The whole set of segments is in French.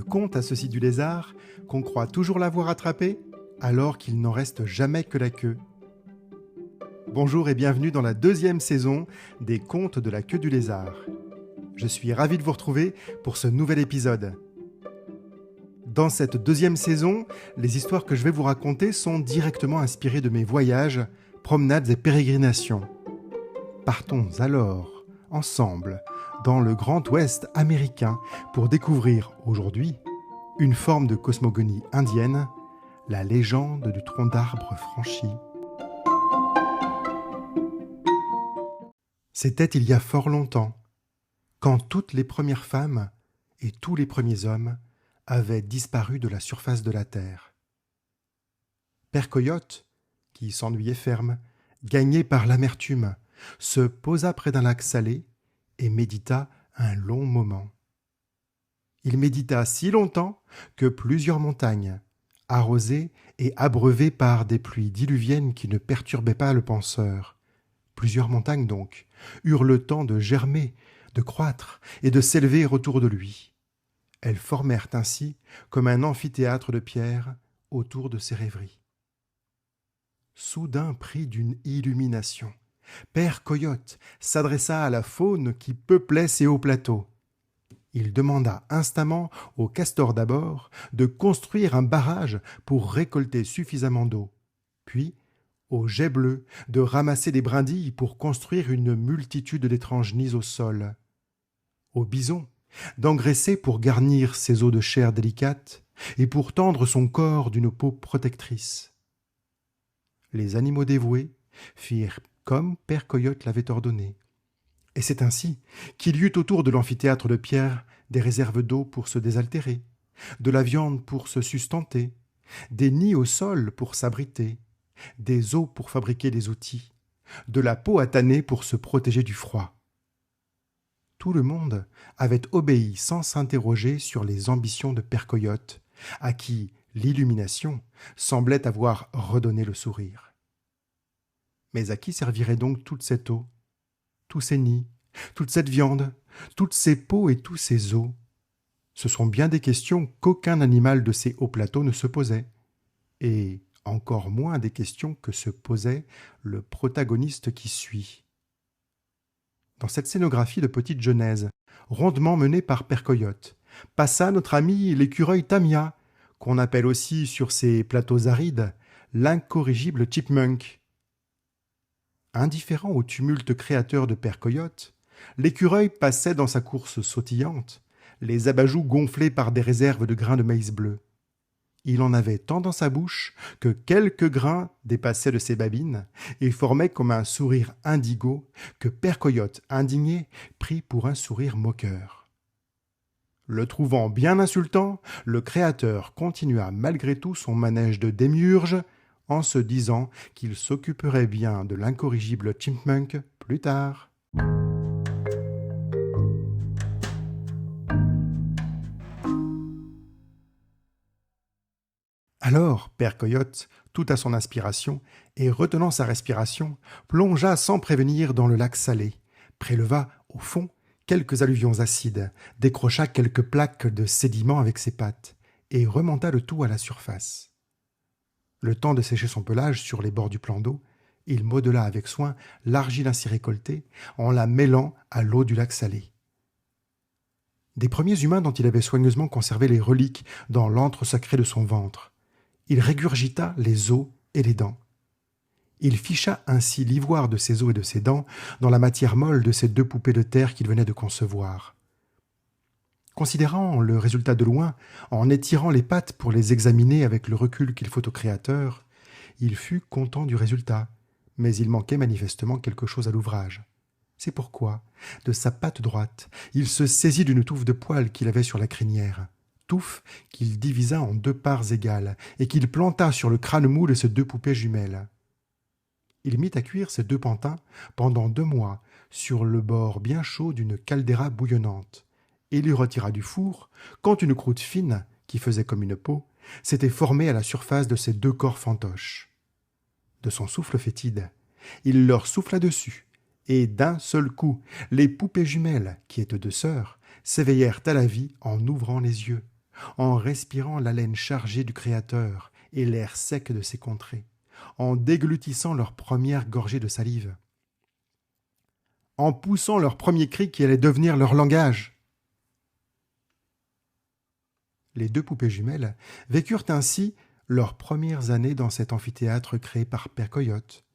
conte à ceci du lézard qu'on croit toujours l'avoir attrapé alors qu'il n'en reste jamais que la queue. Bonjour et bienvenue dans la 2e saison des Contes de la queue du lézard. Je suis ravi de vous retrouver pour ce nouvel épisode. Dans cette 2e saison, les histoires que je vais vous raconter sont directement inspirées de mes voyages, promenades et pérégrinations. Partons alors, ensemble, dans le Grand Ouest américain pour découvrir aujourd'hui une forme de cosmogonie indienne, la légende du tronc d'arbre franchi. C'était il y a fort longtemps, quand toutes les premières femmes et tous les premiers hommes avaient disparu de la surface de la terre. Père Coyote, qui s'ennuyait ferme, gagné par l'amertume, se posa près d'un lac salé et médita un long moment. Il médita si longtemps que plusieurs montagnes, arrosées et abreuvées par des pluies diluviennes qui ne perturbaient pas le penseur, plusieurs montagnes donc, eurent le temps de germer, de croître et de s'élever autour de lui. Elles formèrent ainsi comme un amphithéâtre de pierre autour de ses rêveries. Soudain pris d'une illumination, Père Coyote s'adressa à la faune qui peuplait ces hauts plateaux. Il demanda instamment au castor d'abord de construire un barrage pour récolter suffisamment d'eau, puis au jet bleu de ramasser des brindilles pour construire une multitude d'étranges nids au sol, au bison d'engraisser pour garnir ses os de chair délicate et pour tendre son corps d'une peau protectrice. Les animaux dévoués firent comme Père Coyote l'avait ordonné. Et c'est ainsi qu'il y eut autour de l'amphithéâtre de pierre des réserves d'eau pour se désaltérer, de la viande pour se sustenter, des nids au sol pour s'abriter, des os pour fabriquer des outils, de la peau à tanner pour se protéger du froid. Tout le monde avait obéi sans s'interroger sur les ambitions de Père Coyote, à qui l'illumination semblait avoir redonné le sourire. Mais à qui servirait donc toute cette eau, tous ces nids, toute cette viande, toutes ces peaux et tous ces os? Ce sont bien des questions qu'aucun animal de ces hauts plateaux ne se posait, et encore moins des questions que se posait le protagoniste qui suit. Dans cette scénographie de petite genèse, rondement menée par Père Coyote, passa notre ami l'écureuil Tamia, qu'on appelle aussi sur ces plateaux arides l'incorrigible chipmunk. Indifférent au tumulte créateur de Père Coyote, l'écureuil passait dans sa course sautillante, les abajoues gonflés par des réserves de grains de maïs bleu. Il en avait tant dans sa bouche que quelques grains dépassaient de ses babines et formaient comme un sourire indigo que Père Coyote, indigné, prit pour un sourire moqueur. Le trouvant bien insultant, le créateur continua malgré tout son manège de démiurge en se disant qu'il s'occuperait bien de l'incorrigible chipmunk plus tard. Alors, Père Coyote, tout à son inspiration, et retenant sa respiration, plongea sans prévenir dans le lac salé, préleva, au fond, quelques alluvions acides, décrocha quelques plaques de sédiments avec ses pattes, et remonta le tout à la surface. Le temps de sécher son pelage sur les bords du plan d'eau, il modela avec soin l'argile ainsi récoltée en la mêlant à l'eau du lac salé. Des premiers humains dont il avait soigneusement conservé les reliques dans l'antre sacré de son ventre, il régurgita les os et les dents. Il ficha ainsi l'ivoire de ses os et de ses dents dans la matière molle de ces 2 poupées de terre qu'il venait de concevoir. Considérant le résultat de loin, en étirant les pattes pour les examiner avec le recul qu'il faut au créateur, il fut content du résultat, mais il manquait manifestement quelque chose à l'ouvrage. C'est pourquoi, de sa patte droite, il se saisit d'une touffe de poils qu'il avait sur la crinière, touffe qu'il divisa en 2 parts égales et qu'il planta sur le crâne mou de ces 2 poupées jumelles. Il mit à cuire ces 2 pantins pendant 2 mois sur le bord bien chaud d'une caldeira bouillonnante, et lui retira du four quand une croûte fine, qui faisait comme une peau, s'était formée à la surface de ces 2 corps fantoches. De son souffle fétide, il leur souffla dessus, et d'un seul coup, les poupées jumelles, qui étaient 2 sœurs, s'éveillèrent à la vie en ouvrant les yeux, en respirant l'haleine chargée du Créateur et l'air sec de ses contrées, en déglutissant leur première gorgée de salive, en poussant leur premier cri qui allait devenir leur langage. Les deux poupées jumelles vécurent ainsi leurs premières années dans cet amphithéâtre créé par Père Coyote,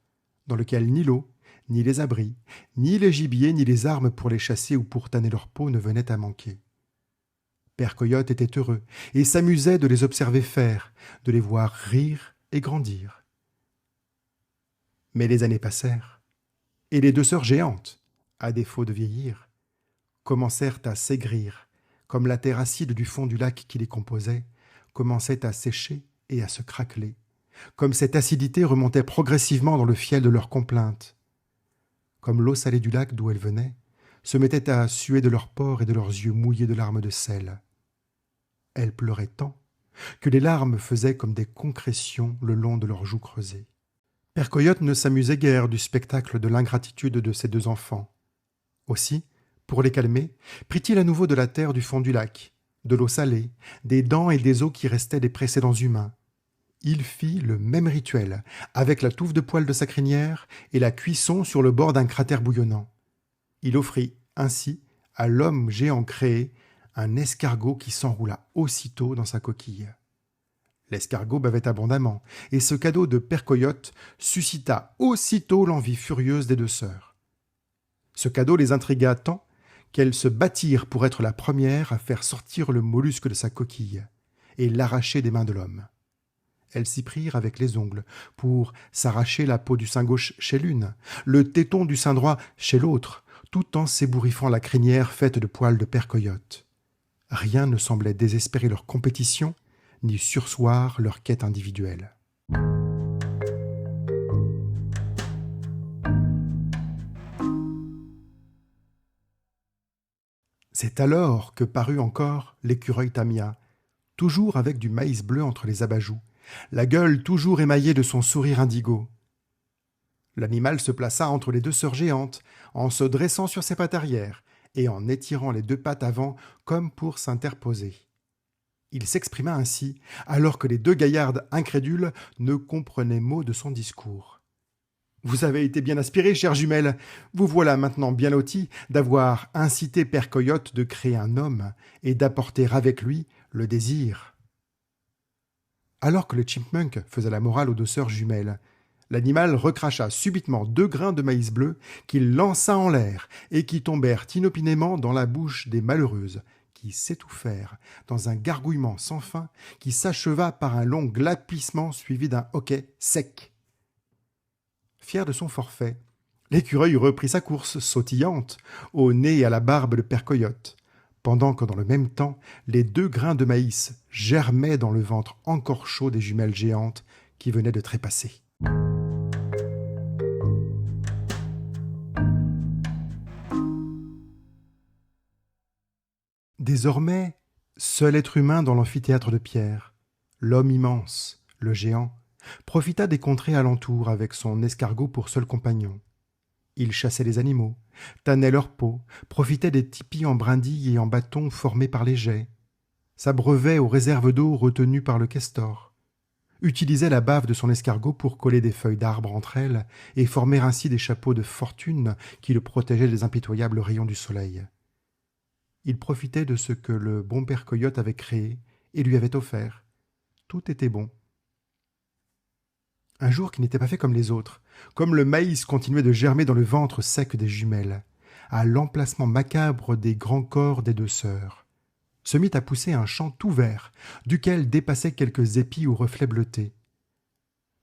dans lequel ni l'eau, ni les abris, ni les gibiers, ni les armes pour les chasser ou pour tanner leur peau ne venaient à manquer. Père Coyote était heureux et s'amusait de les observer faire, de les voir rire et grandir. Mais les années passèrent, et les deux sœurs géantes, à défaut de vieillir, commencèrent à s'aigrir, comme la terre acide du fond du lac qui les composait commençait à sécher et à se craqueler, comme cette acidité remontait progressivement dans le fiel de leurs complaintes, comme l'eau salée du lac d'où elle venait se mettait à suer de leurs pores et de leurs yeux mouillés de larmes de sel. Elles pleuraient tant que les larmes faisaient comme des concrétions le long de leurs joues creusées. Père Coyote ne s'amusait guère du spectacle de l'ingratitude de ses deux enfants. Aussi, pour les calmer, prit-il à nouveau de la terre du fond du lac, de l'eau salée, des dents et des os qui restaient des précédents humains. Il fit le même rituel, avec la touffe de poils de sa crinière et la cuisson sur le bord d'un cratère bouillonnant. Il offrit ainsi à l'homme géant créé un escargot qui s'enroula aussitôt dans sa coquille. L'escargot bavait abondamment, et ce cadeau de Père Coyote suscita aussitôt l'envie furieuse des deux sœurs. Ce cadeau les intrigua tant qu'elles se battirent pour être la première à faire sortir le mollusque de sa coquille et l'arracher des mains de l'homme. Elles s'y prirent avec les ongles pour s'arracher la peau du sein gauche chez l'une, le téton du sein droit chez l'autre, tout en s'ébouriffant la crinière faite de poils de Père Coyote. Rien ne semblait désespérer leur compétition, ni surseoir leur quête individuelle. C'est alors que parut encore l'écureuil Tamia, toujours avec du maïs bleu entre les abat-joues, la gueule toujours émaillée de son sourire indigo. L'animal se plaça entre les deux sœurs géantes, en se dressant sur ses pattes arrière et en étirant les deux pattes avant comme pour s'interposer. Il s'exprima ainsi, alors que les deux gaillardes incrédules ne comprenaient mot de son discours. « Vous avez été bien aspirées, chères jumelles. Vous voilà maintenant bien loties d'avoir incité Père Coyote de créer un homme et d'apporter avec lui le désir. » Alors que le chipmunk faisait la morale aux deux sœurs jumelles, l'animal recracha subitement 2 grains de maïs bleu qu'il lança en l'air et qui tombèrent inopinément dans la bouche des malheureuses, qui s'étouffèrent dans un gargouillement sans fin qui s'acheva par un long glapissement suivi d'un hoquet sec. Fier de son forfait, l'écureuil reprit sa course sautillante, au nez et à la barbe de Père Coyote, pendant que dans le même temps, les 2 grains de maïs germaient dans le ventre encore chaud des jumelles géantes qui venaient de trépasser. Désormais, seul être humain dans l'amphithéâtre de pierre, l'homme immense, le géant, profita des contrées alentour avec son escargot pour seul compagnon. Il chassait les animaux, tannait leur peau, profitait des tipis en brindilles et en bâtons formés par les jets, s'abreuvait aux réserves d'eau retenues par le castor, utilisait la bave de son escargot pour coller des feuilles d'arbre entre elles et former ainsi des chapeaux de fortune qui le protégeaient des impitoyables rayons du soleil. Il profitait de ce que le bon Père Coyote avait créé et lui avait offert. Tout était bon. Un jour qui n'était pas fait comme les autres, comme le maïs continuait de germer dans le ventre sec des jumelles, à l'emplacement macabre des grands corps des 2 sœurs, se mit à pousser un champ tout vert, duquel dépassaient quelques épis aux reflets bleutés.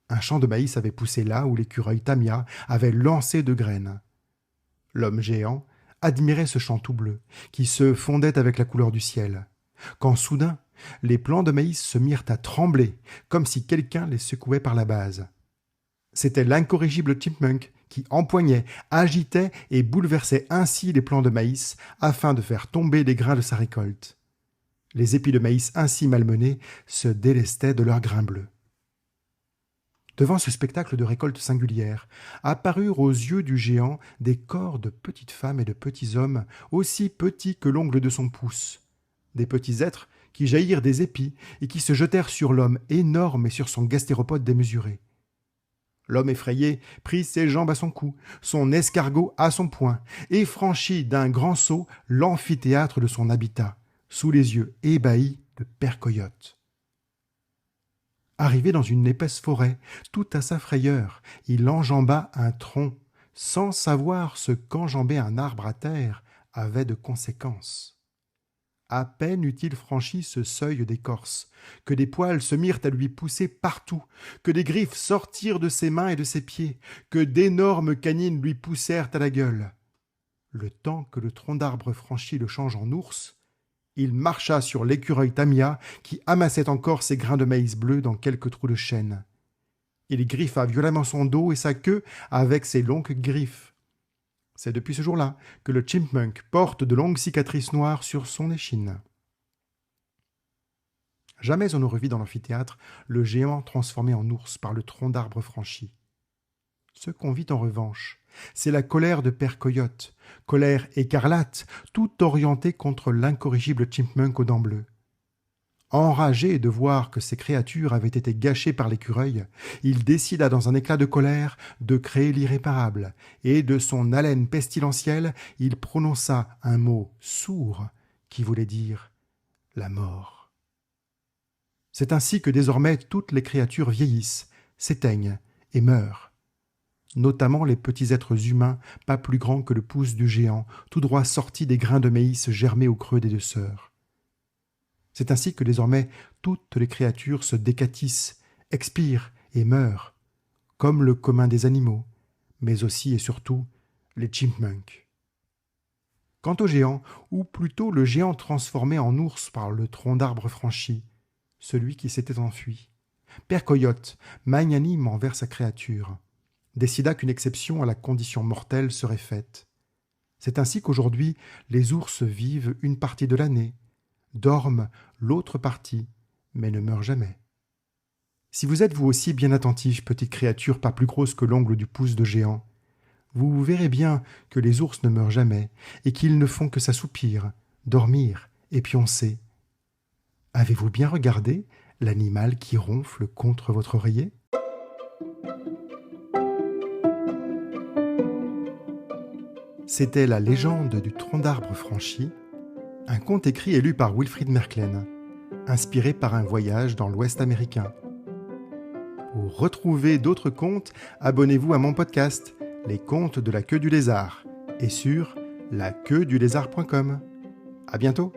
Un champ de maïs avait poussé là où l'écureuil Tamia avait lancé 2 graines. L'homme géant admirait ce champ tout bleu, qui se fondait avec la couleur du ciel, quand soudain, les plants de maïs se mirent à trembler, comme si quelqu'un les secouait par la base. C'était l'incorrigible chipmunk qui empoignait, agitait et bouleversait ainsi les plants de maïs afin de faire tomber les grains de sa récolte. Les épis de maïs ainsi malmenés se délestaient de leurs grains bleus. Devant ce spectacle de récolte singulière, apparurent aux yeux du géant des corps de petites femmes et de petits hommes aussi petits que l'ongle de son pouce, des petits êtres qui jaillirent des épis et qui se jetèrent sur l'homme énorme et sur son gastéropode démesuré. L'homme effrayé prit ses jambes à son cou, son escargot à son poing, et franchit d'un grand saut l'amphithéâtre de son habitat, sous les yeux ébahis de Père Coyote. Arrivé dans une épaisse forêt, tout à sa frayeur, il enjamba un tronc, sans savoir ce qu'enjamber un arbre à terre avait de conséquences. À peine eut-il franchi ce seuil d'écorce, que des poils se mirent à lui pousser partout, que des griffes sortirent de ses mains et de ses pieds, que d'énormes canines lui poussèrent à la gueule. Le temps que le tronc d'arbre franchit le change en ours, il marcha sur l'écureuil Tamia qui amassait encore ses grains de maïs bleu dans quelques trous de chêne. Il griffa violemment son dos et sa queue avec ses longues griffes. C'est depuis ce jour-là que le chipmunk porte de longues cicatrices noires sur son échine. Jamais on ne revit dans l'amphithéâtre le géant transformé en ours par le tronc d'arbre franchi. Ce qu'on vit en revanche, c'est la colère de Père Coyote, colère écarlate, tout orientée contre l'incorrigible chipmunk aux dents bleues. Enragé de voir que ses créatures avaient été gâchées par l'écureuil, il décida dans un éclat de colère de créer l'irréparable, et de son haleine pestilentielle, il prononça un mot sourd qui voulait dire la mort. C'est ainsi que désormais toutes les créatures vieillissent, s'éteignent et meurent, notamment les petits êtres humains pas plus grands que le pouce du géant, tout droit sortis des grains de maïs germés au creux des deux sœurs. C'est ainsi que désormais toutes les créatures se décatissent, expirent et meurent, comme le commun des animaux, mais aussi et surtout les chipmunks. Quant au géant, ou plutôt le géant transformé en ours par le tronc d'arbre franchi, celui qui s'était enfui, Père Coyote, magnanime envers sa créature, décida qu'une exception à la condition mortelle serait faite. C'est ainsi qu'aujourd'hui les ours vivent une partie de l'année, dorment l'autre partie, mais ne meurent jamais. Si vous êtes vous aussi bien attentif, petite créature pas plus grosse que l'ongle du pouce de géant, vous verrez bien que les ours ne meurent jamais et qu'ils ne font que s'assoupir, dormir et pioncer. Avez-vous bien regardé l'animal qui ronfle contre votre oreiller ? C'était la légende du tronc d'arbre franchi, un conte écrit et lu par Wilfrid Merklen, inspiré par un voyage dans l'Ouest américain. Pour retrouver d'autres contes, abonnez-vous à mon podcast, Les Contes de la Queue du Lézard, et sur laqueuedulézard.com. À bientôt!